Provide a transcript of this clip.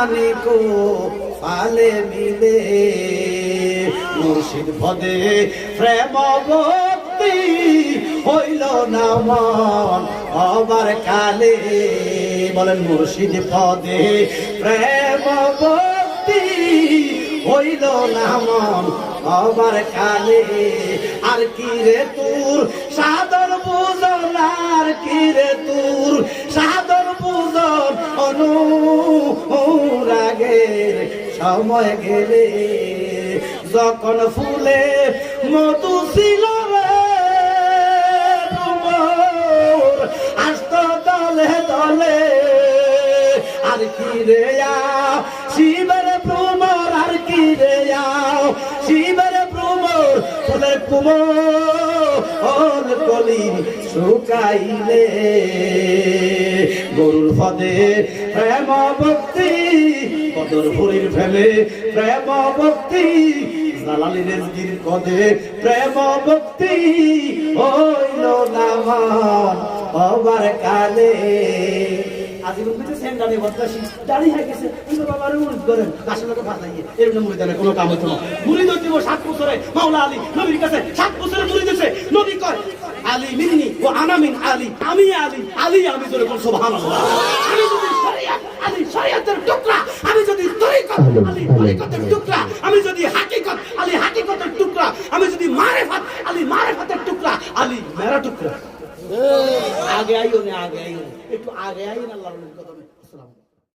খানিকো ফালে মিলে মুর্শিদ পদে প্রেম ভক্তি হইল না মন আবার কালে বলেন মুর্শিদ পদে প্রেম ভক্তি হইল না মন আবার কালে আর কি রে তোর সাদর বুঝন আর কি রে তোর সাদর বুঝন অনুরাগের সময় গেলে যখন ফুলে মধু ছিল রে আসত দলে দলে আর কি রে শিবের ভ্রমর আর কি রে শিবের ভ্রমর ফুলের কুমল কলি শুকাইলে গরুর পদে প্রেম ভক্তি কদর হরির ফেলে প্রেম ভক্তি জালালি রেজগির পদে প্রেম ভক্তি হইল না মন আবার কালে আজীবন কিছু সেন্টারে বদলাসি দাঁড়িয়ে হয়ে গেছে কিন্তু বাবার মুরিদ করেন আসলে তো ফাটাইয়ে এরকম মুরিদানের কোনো কাম হতো না মুরিদ হইতে 7 বছরে মাওলা আলী নবীর কাছে 7 বছরে মুরিদ হয়েছে নবী কয় আলী মিনি ও আনা মিন আলী আমি আলী আলী আমি জোরে বল সুবহানাল্লাহ আমি যদি শরিয়ত আলী শরিয়তের টুকরা আমি যদি তরিকত আলী তরিকতের টুকরা আমি যদি হাকিকত আলী হাকিকতের টুকরা আমি যদি মারিফাত আলী মারিফাতের টুকরা আলী মেরা টুকরা আগে আইও না একটু আগে আইন আল্লাহর কদমে আসসালামু